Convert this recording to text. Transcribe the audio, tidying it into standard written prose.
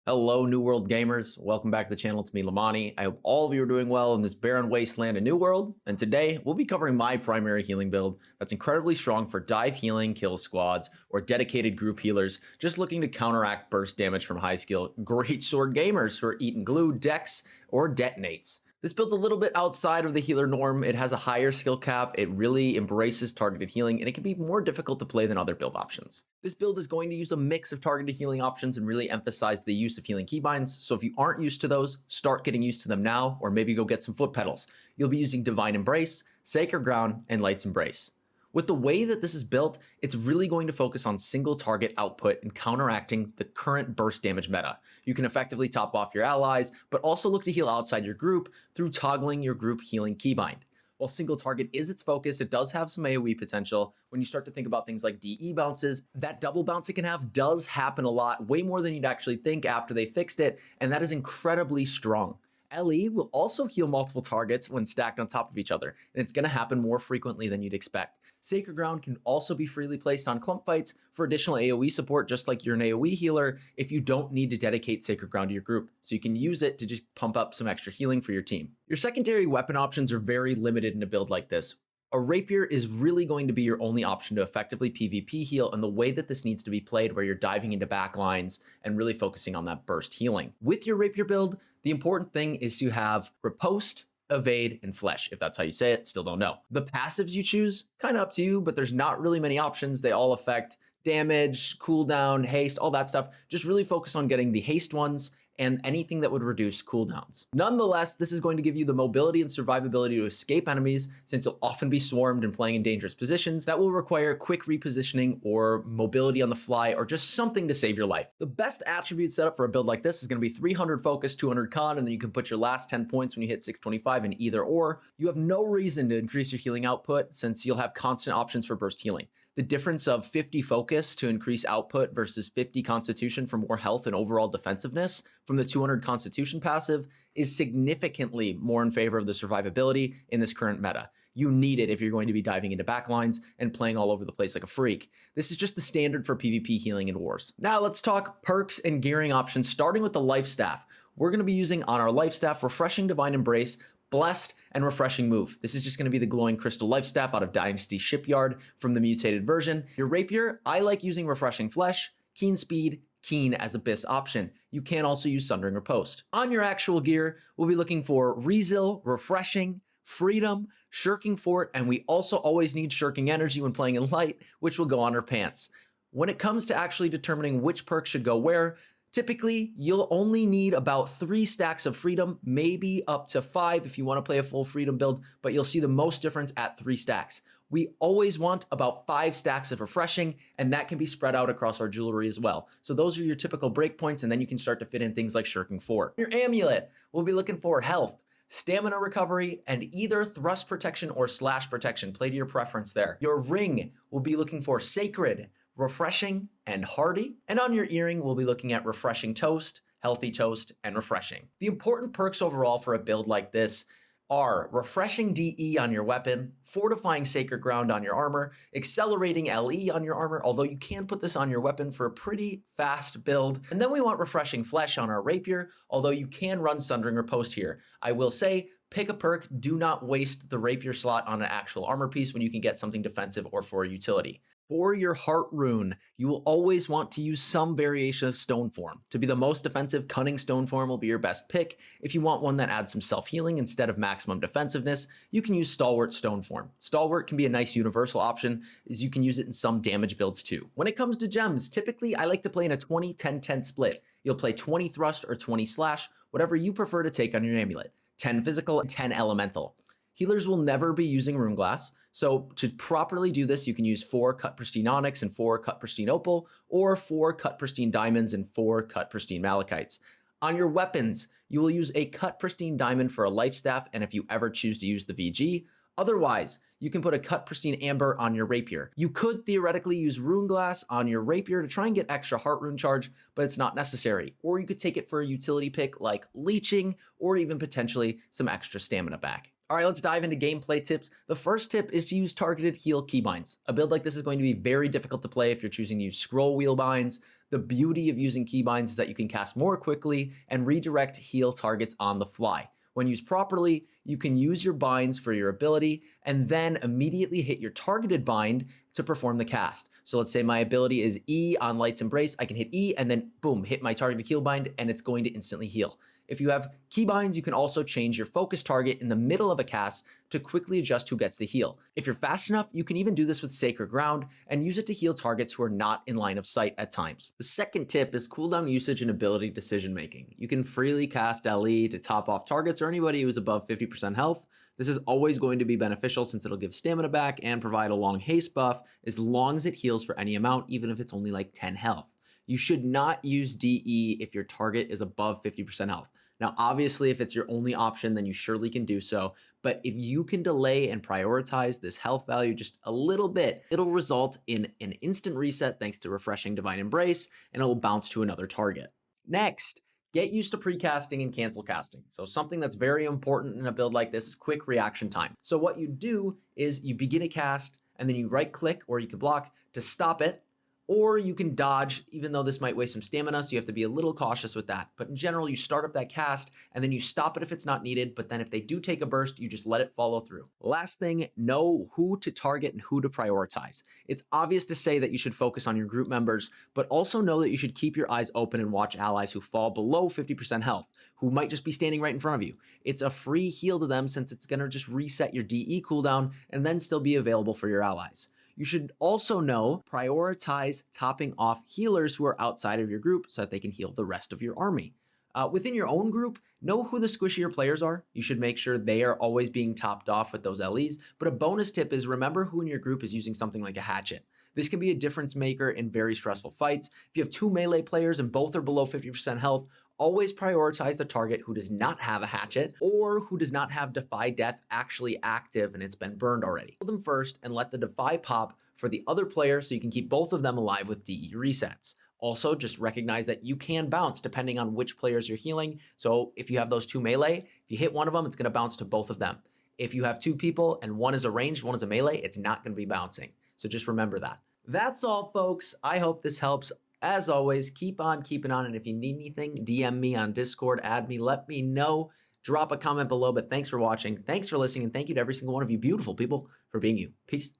Hello, New World gamers. Welcome back to the channel. It's me, Lamani. I hope all of you are doing well in this barren wasteland of New World. And today, we'll be covering my primary healing build that's incredibly strong for dive healing, kill squads, or dedicated group healers just looking to counteract burst damage from high skill Greatsword gamers who are eating glue, decks, or detonates. This build's a little bit outside of the healer norm. It has a higher skill cap, it really embraces targeted healing, and it can be more difficult to play than other build options. This build is going to use a mix of targeted healing options and really emphasize the use of healing keybinds, so if you aren't used to those, start getting used to them now, or maybe go get some foot pedals. You'll be using Divine Embrace, Sacred Ground, and Light's Embrace. With the way that this is built, it's really going to focus on single target output and counteracting the current burst damage meta. You can effectively top off your allies, but also look to heal outside your group through toggling your group healing keybind. While single target is its focus, it does have some AoE potential. When you start to think about things like DE bounces, that double bounce it can have does happen a lot, way more than you'd actually think after they fixed it, and that is incredibly strong. LE will also heal multiple targets when stacked on top of each other, and it's going to happen more frequently than you'd expect. Sacred Ground can also be freely placed on clump fights for additional AoE support, just like you're an AoE healer, if you don't need to dedicate Sacred Ground to your group. So you can use it to just pump up some extra healing for your team. Your secondary weapon options are very limited in a build like this. A Rapier is really going to be your only option to effectively PvP heal in the way that this needs to be played, where you're diving into backlines and really focusing on that burst healing. With your Rapier build, the important thing is to have Riposte, Evade, and Flesh. If that's how you say it, still don't know. The passives you choose, kind of up to you, but there's not really many options. They all affect damage, cooldown, haste, all that stuff. Just really focus on getting the haste ones and anything that would reduce cooldowns. Nonetheless, this is going to give you the mobility and survivability to escape enemies, since you'll often be swarmed and playing in dangerous positions that will require quick repositioning or mobility on the fly or just something to save your life. The best attribute setup for a build like this is going to be 300 focus, 200 con, and then you can put your last 10 points when you hit 625 in either or. You have no reason to increase your healing output since you'll have constant options for burst healing. The difference of 50 focus to increase output versus 50 constitution for more health and overall defensiveness from the 200 constitution passive is significantly more in favor of the survivability in this current meta. You need it if you're going to be diving into backlines and playing all over the place like a freak. This is just the standard for PvP healing in wars. Now let's talk perks and gearing options, starting with the life staff. We're going to be using on our life staff Refreshing Divine Embrace, Blessed, and Refreshing Move. This is just going to be the glowing crystal life staff out of Dynasty Shipyard from the mutated version. Your Rapier, I like using Refreshing Flesh, Keen Speed, Keen as a BIS option. You can also use Sundering Riposte. On your actual gear, we'll be looking for Resil, Refreshing, Freedom, Shirking Fort, and we also always need Shirking Energy when playing in light, which will go on our pants. When it comes to actually determining which perk should go where, typically, you'll only need about 3 stacks of Freedom, maybe up to 5 if you want to play a full Freedom build, but you'll see the most difference at 3 stacks. We always want about 5 stacks of Refreshing, and that can be spread out across our jewelry as well. So those are your typical breakpoints, and then you can start to fit in things like Shirking Fort. Your Amulet, we'll be looking for health, stamina recovery, and either thrust protection or slash protection. Play to your preference there. Your ring, will be looking for Sacred, Refreshing, and Hardy. And on your earring, we'll be looking at Refreshing Toast, Healthy Toast, and Refreshing. The important perks overall for a build like this are Refreshing DE on your weapon, Fortifying Sacred Ground on your armor, Accelerating LE on your armor, although you can put this on your weapon for a pretty fast build. And then we want Refreshing Flesh on our Rapier, although you can run Sundering Riposte here. I will say, pick a perk, do not waste the Rapier slot on an actual armor piece when you can get something defensive or for utility. For your Heartrune, you will always want to use some variation of Stone Form. To be the most defensive, Cunning Stone Form will be your best pick. If you want one that adds some self-healing instead of maximum defensiveness, you can use Stalwart Stone Form. Stalwart can be a nice universal option, as you can use it in some damage builds too. When it comes to gems, typically I like to play in a 20-10-10 split. You'll play 20 Thrust or 20 Slash, whatever you prefer to take on your amulet. 10 Physical and 10 Elemental. Healers will never be using Rune Glass, so to properly do this, you can use 4 Cut Pristine Onyx and 4 Cut Pristine Opal, or 4 Cut Pristine Diamonds and 4 Cut Pristine Malachites. On your weapons, you will use a Cut Pristine Diamond for a life staff, and if you ever choose to use the VG. Otherwise, you can put a Cut Pristine Amber on your Rapier. You could theoretically use Rune Glass on your Rapier to try and get extra Heartrune charge, but it's not necessary. Or you could take it for a utility pick like Leeching, or even potentially some extra stamina back. All right, let's dive into gameplay tips. The first tip is to use targeted heal keybinds. A build like this is going to be very difficult to play if you're choosing to use scroll wheel binds. The beauty of using keybinds is that you can cast more quickly and redirect heal targets on the fly. When used properly, you can use your binds for your ability and then immediately hit your targeted bind to perform the cast. So let's say my ability is E on Light's Embrace. I can hit E and then boom, hit my targeted heal bind and it's going to instantly heal. If you have keybinds, you can also change your focus target in the middle of a cast to quickly adjust who gets the heal. If you're fast enough, you can even do this with Sacred Ground and use it to heal targets who are not in line of sight at times. The second tip is cooldown usage and ability decision making. You can freely cast LE to top off targets or anybody who is above 50% health. This is always going to be beneficial since it'll give stamina back and provide a long haste buff as long as it heals for any amount, even if it's only like 10 health. You should not use DE if your target is above 50% health. Now, obviously, if it's your only option, then you surely can do so. But if you can delay and prioritize this health value just a little bit, it'll result in an instant reset thanks to refreshing Divine Embrace, and it'll bounce to another target. Next, get used to precasting and cancel casting. So something that's very important in a build like this is quick reaction time. So what you do is you begin a cast, and then you right click, or you can block to stop it, or you can dodge, even though this might waste some stamina, so you have to be a little cautious with that. But in general, you start up that cast, and then you stop it if it's not needed, but then if they do take a burst, you just let it follow through. Last thing, know who to target and who to prioritize. It's obvious to say that you should focus on your group members, but also know that you should keep your eyes open and watch allies who fall below 50% health, who might just be standing right in front of you. It's a free heal to them since it's gonna just reset your DE cooldown and then still be available for your allies. You should also know, prioritize topping off healers who are outside of your group so that they can heal the rest of your army. Within your own group, know who the squishier players are. You should make sure they are always being topped off with those LEs. But a bonus tip is remember who in your group is using something like a hatchet. This can be a difference maker in very stressful fights. If you have two melee players and both are below 50% health, always prioritize the target who does not have a hatchet or who does not have Defy Death actually active and it's been burned already. Kill them first and let the Defy pop for the other player so you can keep both of them alive with DE resets. Also, just recognize that you can bounce depending on which players you're healing. So if you have those two melee, if you hit one of them, it's going to bounce to both of them. If you have two people and one is a ranged, one is a melee, it's not going to be bouncing. So just remember that. That's all, folks. I hope this helps. As always, keep on keeping on. And if you need anything, DM me on Discord, add me, let me know. Drop a comment below. But thanks for watching. Thanks for listening. And thank you to every single one of you beautiful people for being you. Peace.